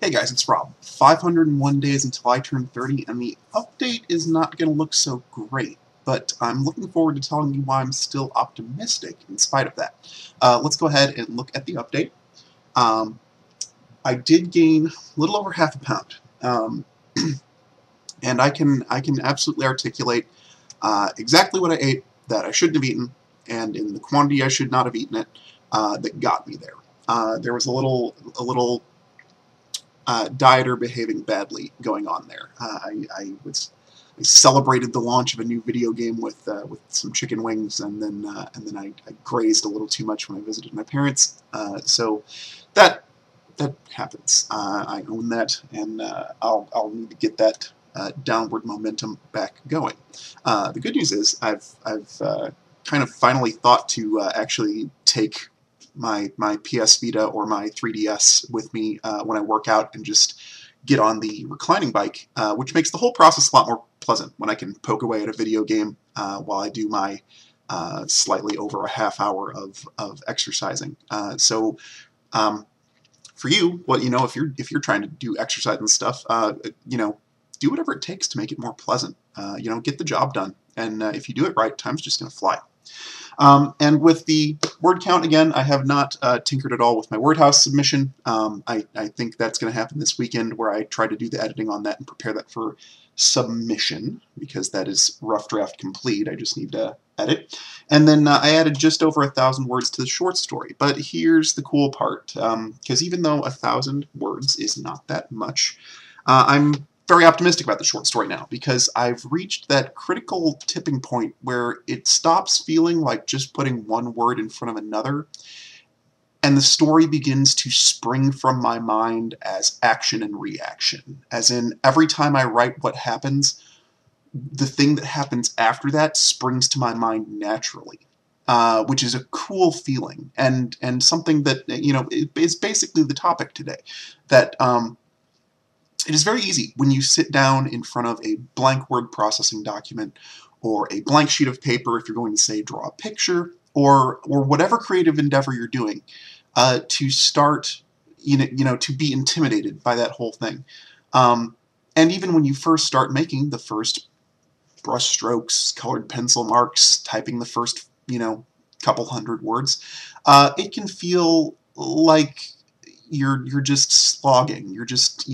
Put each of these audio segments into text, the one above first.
Hey guys, it's Rob. 501 days until I turn 30, and the update is not going to look so great, but I'm looking forward to telling you why I'm still optimistic in spite of that. Let's go ahead and look at the update. I did gain a little over half a pound, and I can absolutely articulate exactly what I ate that I shouldn't have eaten, and in the quantity I should not have eaten it, that got me there. There was a little dieter behaving badly going on there. I celebrated the launch of a new video game with some chicken wings, and then I grazed a little too much when I visited my parents. So that happens. I own that, and I'll need to get that downward momentum back going. The good news is I've kind of finally thought to actually take my PS Vita or my 3DS with me when I work out and just get on the reclining bike, which makes the whole process a lot more pleasant when I can poke away at a video game while I do my slightly over a half hour of exercising. So for you, well, if you're trying to do exercise and stuff, do whatever it takes to make it more pleasant. Get the job done, and if you do it right, time's just going to fly. And with the word count, again, I have not tinkered at all with my Wordhaus submission. I think that's going to happen this weekend, where I try to do the editing on that and prepare that for submission, because that is rough draft complete. I just need to edit. And then I added just over 1,000 words to the short story. But here's the cool part, because even though 1,000 words is not that much, I'm very optimistic about the short story now, because I've reached that critical tipping point where it stops feeling like just putting one word in front of another, and the story begins to spring from my mind as action and reaction. As in, every time I write what happens, the thing that happens after that springs to my mind naturally, which is a cool feeling, and something that, is basically the topic today. That it is very easy when you sit down in front of a blank word processing document, or a blank sheet of paper if you're going to, say, draw a picture, or whatever creative endeavor you're doing, to start, to be intimidated by that whole thing. And even when you first start making the first brush strokes, colored pencil marks, typing the first, couple hundred words, it can feel like you're just slogging. You're just,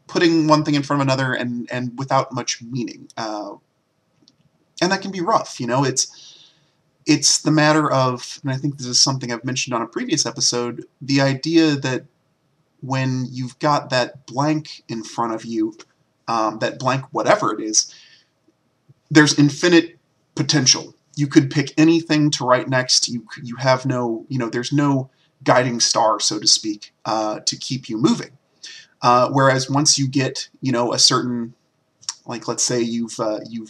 putting one thing in front of another, and without much meaning. And that can be rough, It's the matter of, and I think this is something I've mentioned on a previous episode, the idea that when you've got that blank in front of you, that blank whatever it is, there's infinite potential. You could pick anything to write next. You have no, there's no guiding star, so to speak, to keep you moving. Whereas once you get, a certain, like, let's say you've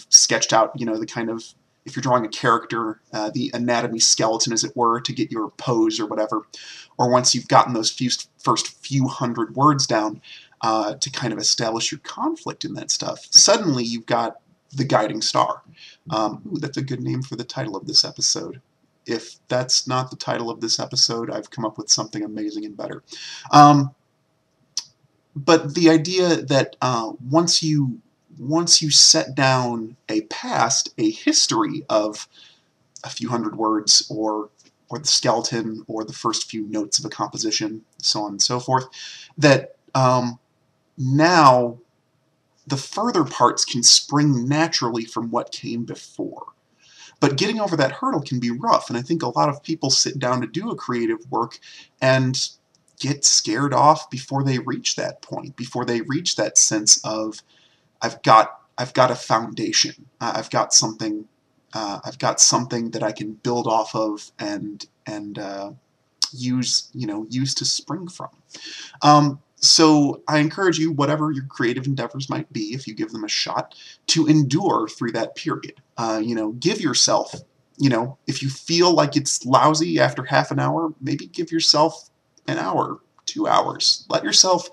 sketched out, the kind of, if you're drawing a character, the anatomy skeleton, as it were, to get your pose or whatever, or once you've gotten those first few hundred words down to kind of establish your conflict in that stuff, suddenly you've got the guiding star. Ooh, that's a good name for the title of this episode. If that's not the title of this episode, I've come up with something amazing and better. But the idea that once you set down a past, a history of a few hundred words, or the skeleton, or the first few notes of a composition, so on and so forth, that now the further parts can spring naturally from what came before. But getting over that hurdle can be rough, and I think a lot of people sit down to do a creative work and get scared off before they reach that point, before they reach that sense of, I've got a foundation. I've got something that I can build off of and use to spring from. So I encourage you, whatever your creative endeavors might be, if you give them a shot, to endure through that period. Give yourself, if you feel like it's lousy after half an hour, maybe give yourself an hour, 2 hours. Let yourself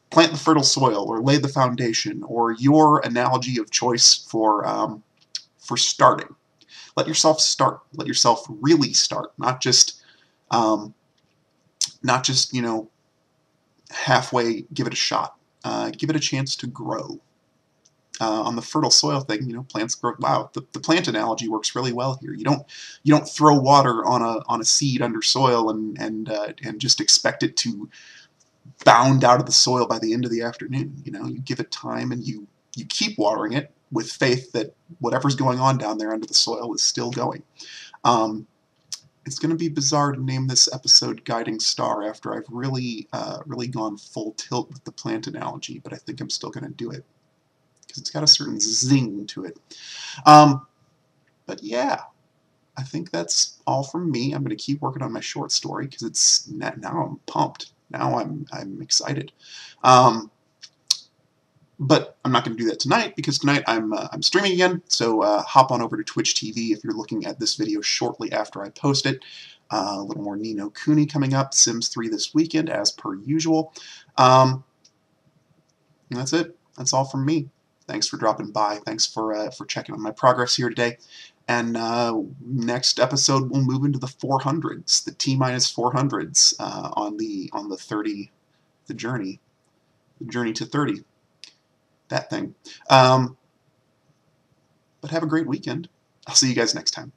plant the fertile soil, or lay the foundation, or your analogy of choice for starting. Let yourself start. Let yourself really start, not just halfway give it a shot. Give it a chance to grow. On the fertile soil thing, plants grow. Wow, the plant analogy works really well here. You don't throw water on a seed under soil and just expect it to bound out of the soil by the end of the afternoon. You give it time and you keep watering it with faith that whatever's going on down there under the soil is still going. It's going to be bizarre to name this episode Guiding Star after I've really gone full tilt with the plant analogy, but I think I'm still going to do it because it's got a certain zing to it. But yeah, I think that's all from me. I'm going to keep working on my short story because it's now I'm pumped. Now I'm excited. But I'm not going to do that tonight because tonight I'm streaming again. So hop on over to Twitch TV if you're looking at this video shortly after I post it. A little more Ni no Kuni coming up. Sims 3 this weekend as per usual. And that's it. That's all from me. Thanks for dropping by. Thanks for checking on my progress here today. And next episode we'll move into the 400s, the T-minus 400s on the 30, the journey to 30. That thing. But have a great weekend. I'll see you guys next time.